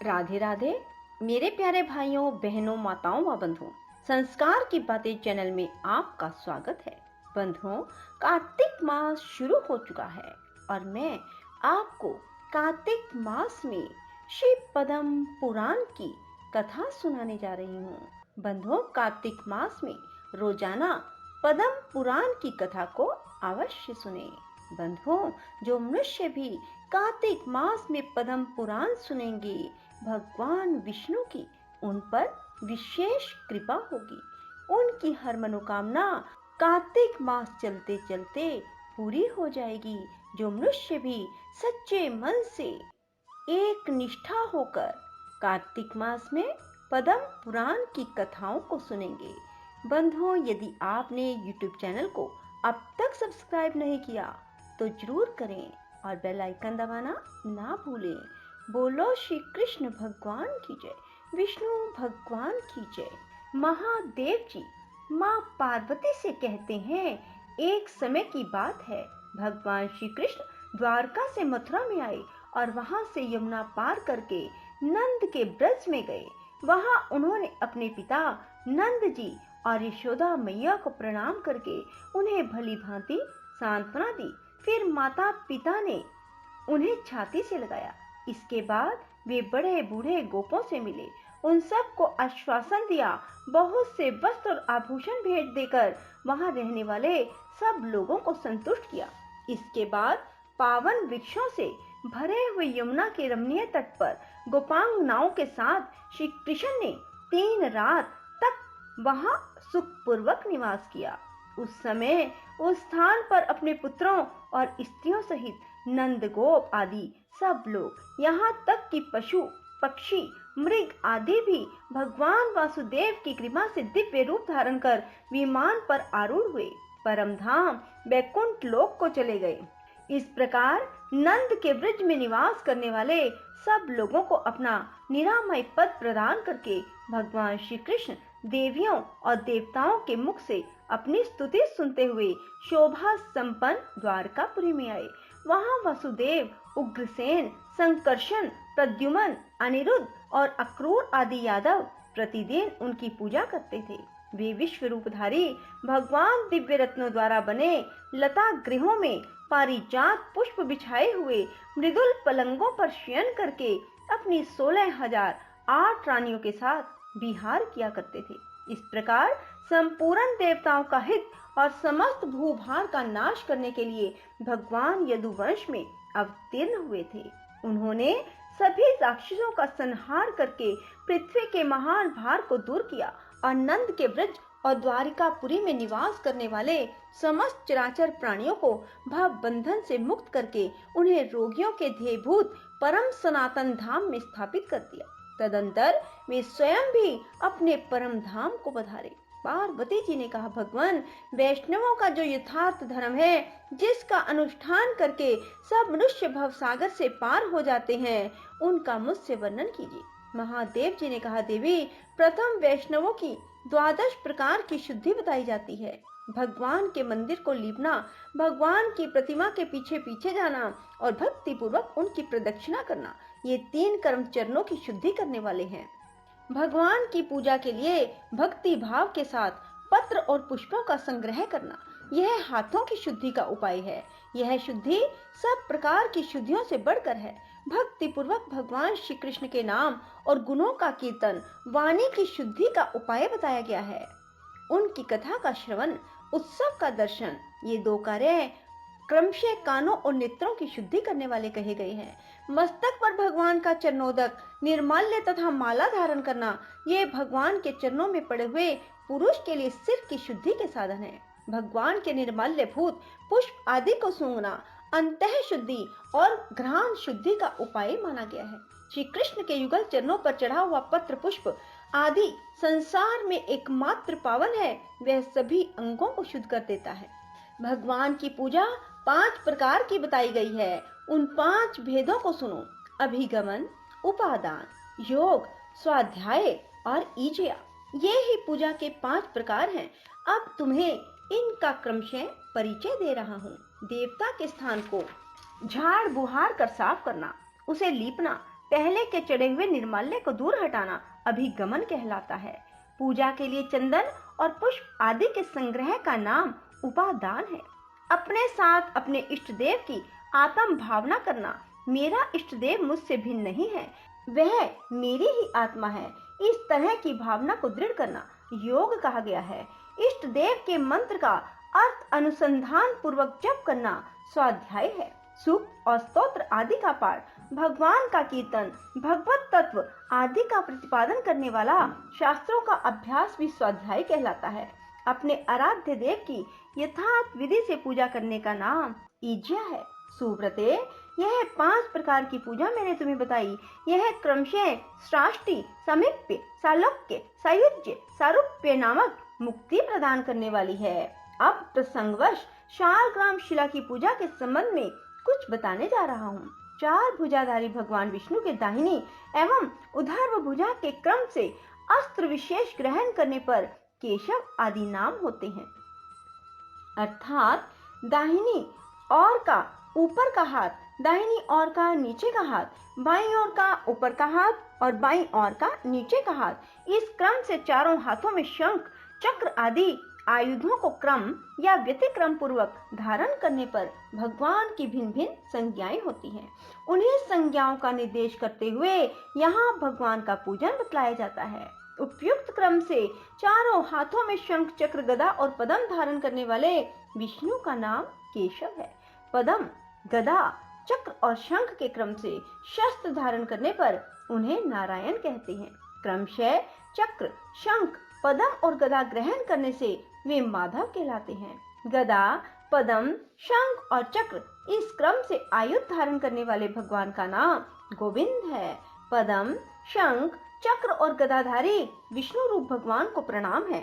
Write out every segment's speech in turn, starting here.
राधे राधे मेरे प्यारे भाइयों बहनों माताओं व बंधुओं, संस्कार की बातें चैनल में आपका स्वागत है। बंधुओं, कार्तिक मास शुरू हो चुका है और मैं आपको कार्तिक मास में शिव पद्म पुराण की कथा सुनाने जा रही हूँ। बंधुओं, कार्तिक मास में रोजाना पद्म पुराण की कथा को अवश्य सुने। बंधुओं, जो मनुष्य भी कार्तिक मास में पद्म पुराण सुनेंगे, भगवान विष्णु की उन पर विशेष कृपा होगी। उनकी हर मनोकामना कार्तिक मास चलते चलते पूरी हो जाएगी। जो मनुष्य भी सच्चे मन से एक निष्ठा होकर कार्तिक मास में पद्म पुराण की कथाओं को सुनेंगे। बंधुओं, यदि आपने YouTube चैनल को अब तक सब्सक्राइब नहीं किया तो जरूर करें और बेल आइकन दबाना ना भूलें। बोलो श्री कृष्ण भगवान की जय, विष्णु भगवान की जय। महादेव जी माँ पार्वती से कहते हैं, एक समय की बात है, भगवान श्री कृष्ण द्वारका से मथुरा में आए और वहां से यमुना पार करके नंद के ब्रज में गए। वहां उन्होंने अपने पिता नंद जी और यशोदा मैया को प्रणाम करके उन्हें भली भांति सांत्वना दी। फिर माता पिता ने उन्हें छाती से लगाया। इसके बाद वे बड़े बूढ़े गोपों से मिले, उन सब को आश्वासन दिया, बहुत से वस्त्र और आभूषण भेंट देकर वहां रहने वाले सब लोगों को संतुष्ट किया। इसके बाद पावन वृक्षों से भरे हुए यमुना के रमणीय तट पर गोपांगनाओं के साथ श्री कृष्ण ने 3 रात तक वहां सुखपूर्वक निवास किया। उस समय उस स्थान पर अपने पुत्रों और स्त्रियों सहित नंद गोप आदि सब लोग, यहाँ तक कि पशु पक्षी मृग आदि भी भगवान वासुदेव की कृपा से दिव्य रूप धारण कर विमान पर आरूढ़ हुए परम धाम वैकुंठ लोक को चले गए। इस प्रकार नंद के ब्रज में निवास करने वाले सब लोगों को अपना निरामय पद प्रदान करके भगवान श्री कृष्ण देवियों और देवताओं के मुख से अपनी स्तुति सुनते हुए शोभा संपन्न द्वारकापुरी में आए। वहां वसुदेव, उग्रसेन, संकर्षण, प्रद्युमन, अनिरुद्ध और अक्रूर आदि यादव प्रतिदिन उनकी पूजा करते थे। वे विश्व रूपधारी भगवान दिव्य रत्नों द्वारा बने लता गृहों में पारिजात पुष्प बिछाए हुए मृदुल पलंगों पर शयन करके अपनी 16,008 रानियों के साथ विहार किया करते थे। इस प्रकार संपूर्ण देवताओं का हित और समस्त भूभार का नाश करने के लिए भगवान यदुवंश में अवतीर्ण हुए थे। उन्होंने सभी राक्षसों का संहार करके पृथ्वी के महान भार को दूर किया और नंद के ब्रज और द्वारिकापुरी में निवास करने वाले समस्त चराचर प्राणियों को भव बंधन से मुक्त करके उन्हें रोगियों के ध्येयभूत परम सनातन धाम में स्थापित कर दिया। तदंतर वे स्वयं भी अपने परम धाम को पधारे। पार्वती जी ने कहा, भगवान, वैष्णवों का जो यथार्थ धर्म है, जिसका अनुष्ठान करके सब मनुष्य भव सागर से पार हो जाते हैं, उनका मुझसे वर्णन कीजिए। महादेव जी ने कहा, देवी, प्रथम वैष्णवों की 12 प्रकार की शुद्धि बताई जाती है। भगवान के मंदिर को लीपना, भगवान की प्रतिमा के पीछे पीछे जाना और भक्ति पूर्वक उनकी प्रदक्षिणा करना, ये 3 कर्म चरणों की शुद्धि करने वाले हैं। भगवान की पूजा के लिए भक्ति भाव के साथ पत्र और पुष्पों का संग्रह करना, यह हाथों की शुद्धि का उपाय है। यह शुद्धि सब प्रकार की शुद्धियों से बढ़कर है। भक्ति पूर्वक भगवान श्री कृष्ण के नाम और गुणों का कीर्तन, वाणी की शुद्धि का उपाय बताया गया है। उनकी कथा का श्रवण, उत्सव का दर्शन, ये 2 कार्य क्रमशः कानों और नेत्रों की शुद्धि करने वाले कहे गए हैं। मस्तक पर भगवान का चरणोदक, निर्माल्य तथा माला धारण करना, ये भगवान के चरणों में पड़े हुए पुरुष के लिए सिर की शुद्धि के साधन है। भगवान के निर्माल्य भूत पुष्प आदि को सूंघना अंतः शुद्धि और घ्राण शुद्धि का उपाय माना गया है। श्री कृष्ण के युगल चरणों पर चढ़ा हुआ पत्र पुष्प आदि संसार में एकमात्र पावन है, वह सभी अंगों को शुद्ध कर देता है। भगवान की पूजा 5 प्रकार की बताई गई है। उन 5 भेदों को सुनो। अभिगमन, उपादान, योग, स्वाध्याय और ईजया, ये ही पूजा के 5 प्रकार हैं। अब तुम्हें इनका क्रमशः परिचय दे रहा हूँ। देवता के स्थान को झाड़ बुहार कर साफ करना, उसे लीपना, पहले के चढ़े हुए निर्माल्य को दूर हटाना अभिगमन कहलाता है। पूजा के लिए चंदन और पुष्प आदि के संग्रह का नाम उपादान है। अपने साथ अपने इष्ट देव की आत्म भावना करना। मेरा इष्ट देव मुझसे भिन्न नहीं है, वह मेरी ही आत्मा है। इस तरह की भावना को दृढ़ करना योग कहा गया है। इष्ट देव के मंत्र का अर्थ अनुसंधान पूर्वक जप करना स्वाध्याय है। सूक्त और स्तोत्र आदि का पाठ, भगवान का कीर्तन, भगवत तत्व आदि का प्रतिपादन करने वाला शास्त्रों का अभ्यास भी स्वाध्याय कहलाता है। अपने आराध्य देव की यथार्थ विधि से पूजा करने का नाम ईज्या है। सुव्रते, यह 5 प्रकार की पूजा मैंने तुम्हें बताई। यह क्रमशः सृष्टि, समीप्य, सालोक्य, सायुज्य, सारूप्य नामक मुक्ति प्रदान करने वाली है। अब प्रसंगवश शालग्राम शिला की पूजा के संबंध में कुछ बताने जा रहा हूँ। 4 भुजाधारी भगवान विष्णु के दाहिनी एवं उधर्व भुजा के क्रम से अस्त्र विशेष ग्रहण करने पर केशव आदि नाम होते हैं। अर्थात दाहिनी ओर का ऊपर का हाथ, दाहिनी ओर का नीचे का हाथ, बाईं ओर का ऊपर का हाथ और बाईं ओर का नीचे का हाथ। इस क्रम से चारों हाथों में शंख, चक्र आदि आयुधों को क्रम या व्यतिक्रम पूर्वक धारण करने पर भगवान की भिन्न भिन्न संज्ञाएं होती हैं। उन्हीं संज्ञाओं का निर्देश करते हुए यहाँ भगवान का पूजन बतलाया जाता है। उपयुक्त क्रम से चारों हाथों में शंख, चक्र, गदा और पद्म धारण करने वाले विष्णु का नाम केशव है। पद्म, गदा, चक्र और शंख के क्रम से शस्त्र धारण करने पर उन्हें नारायण कहते हैं। क्रमशः चक्र, शंख, पद्म और गदा ग्रहण करने से वे माधव कहलाते हैं। गदा, पद्म, शंख और चक्र इस क्रम से आयुध धारण करने वाले भगवान का नाम गोविंद है। पद्म, शंख, चक्र और गदाधारी विष्णु रूप भगवान को प्रणाम है।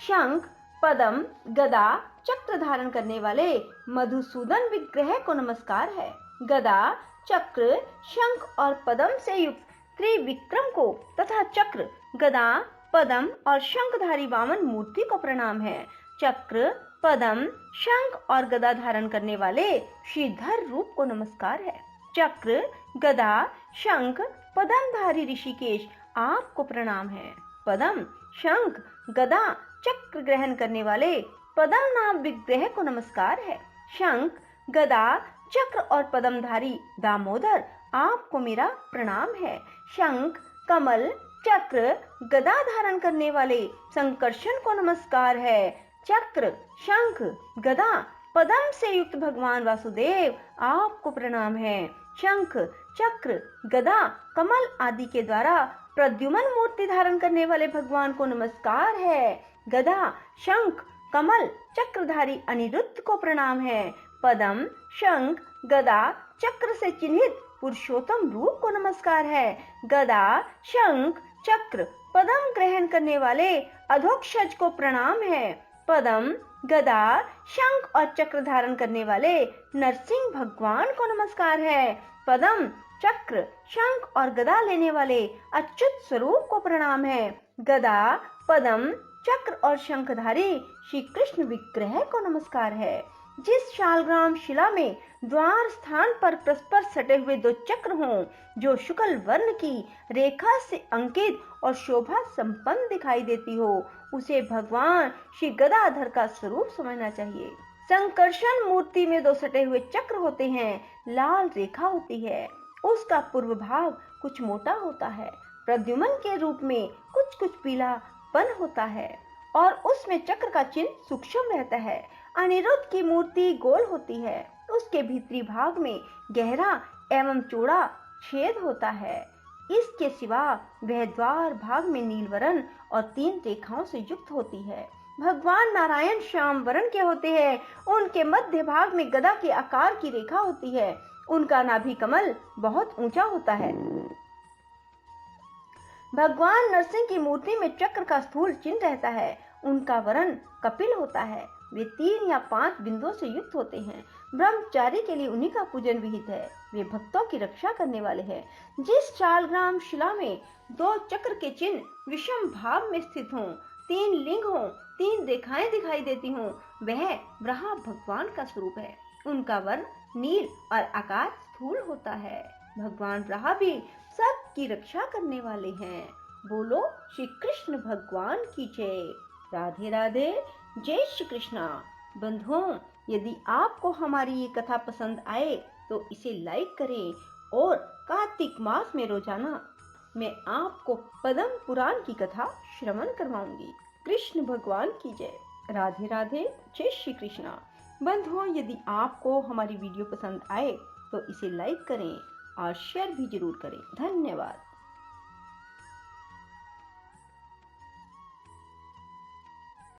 शंख, पद्म, गदा, चक्र धारण करने वाले मधुसूदन विग्रह को नमस्कार है। गदा, चक्र, शंख और पद्म से युक्त त्रिविक्रम को तथा चक्र, गदा, पद्म और शंखधारी वामन मूर्ति को प्रणाम है। चक्र, पद्म, शंख और गदा धारण करने वाले श्रीधर रूप को नमस्कार है। चक्र, गदा, शंख, पद्मधारी ऋषिकेश आपको प्रणाम है। पद्म, शंख, गदा, चक्र ग्रहण करने वाले पद्म नाम विग्रह को नमस्कार है। शंख, गदा, चक्र और पद्मधारी दामोदर आपको मेरा प्रणाम है। शंख, कमल, चक्र, गदा धारण करने वाले संकर्षण को नमस्कार है। चक्र, शंख, गदा, पद्म से युक्त भगवान वासुदेव आपको प्रणाम है। शंख, चक्र, गदा, कमल आदि के द्वारा प्रद्युमन मूर्ति धारण करने वाले भगवान को नमस्कार है। गदा, शंख, कमल, चक्रधारी अनिरुद्ध को प्रणाम है। पद्म, शंख, गदा, चक्र से चिन्हित पुरुषोत्तम रूप को नमस्कार है। गदा, शंख, चक्र, पद्म ग्रहण करने वाले अधोक्षज को प्रणाम है। पद्म, गदा, शंख और चक्र धारण करने वाले नरसिंह भगवान को नमस्कार है। पद्म, चक्र, शंख और गदा लेने वाले अच्युत स्वरूप को प्रणाम है। गदा, पद्म, चक्र और शंखधारी श्री कृष्ण विग्रह को नमस्कार है। जिस शालग्राम शिला में द्वार स्थान पर परस्पर सटे हुए 2 चक्र हों, जो शुक्ल वर्ण की रेखा से अंकित और शोभा संपन्न दिखाई देती हो, उसे भगवान श्री गदाधर का स्वरूप समझना चाहिए। संकर्षण मूर्ति में 2 सटे हुए चक्र होते हैं, लाल रेखा होती है, उसका पूर्व भाग कुछ मोटा होता है, प्रद्युमन के रूप में कुछ पीलापन होता है और उसमें चक्र का चिन्ह सूक्ष्म रहता है। अनिरुद्ध की मूर्ति गोल होती है, उसके भीतरी भाग में गहरा एवं चौड़ा छेद होता है। इसके सिवा वह द्वार भाग में नीलवर्ण और 3 रेखाओं से युक्त होती है। भगवान नारायण श्याम वर्ण के होते हैं, उनके मध्य भाग में गदा के आकार की रेखा होती है, उनका नाभि कमल बहुत ऊंचा होता है। भगवान नरसिंह की मूर्ति में चक्र का स्थूल चिन्ह रहता है, उनका वर्ण कपिल होता है, वे 3 या 5 बिंदुओं से युक्त होते हैं। ब्रह्मचारी के लिए उन्हीं का पूजन विहित है, वे भक्तों की रक्षा करने वाले हैं। जिस शालग्राम शिला में 2 चक्र के चिन्ह विषम भाव में स्थित हों, 3 लिंग हों, 3 रेखाएं दिखाई देती हों, वह ब्रह्मा भगवान का स्वरूप है। उनका वर्ण नील और आकार स्थूल होता है। भगवान राह भी सबकी रक्षा करने वाले हैं। बोलो श्री कृष्ण भगवान की जय। राधे राधे। जय श्री कृष्णा। बंधुओं, यदि आपको हमारी ये कथा पसंद आए तो इसे लाइक करें और कार्तिक मास में रोजाना मैं आपको पद्म पुराण की कथा श्रवण करवाऊंगी। कृष्ण भगवान की जय। राधे राधे। जय श्री कृष्णा। बंधुओं, यदि आपको हमारी वीडियो पसंद आए तो इसे लाइक करें और शेयर भी जरूर करें। धन्यवाद।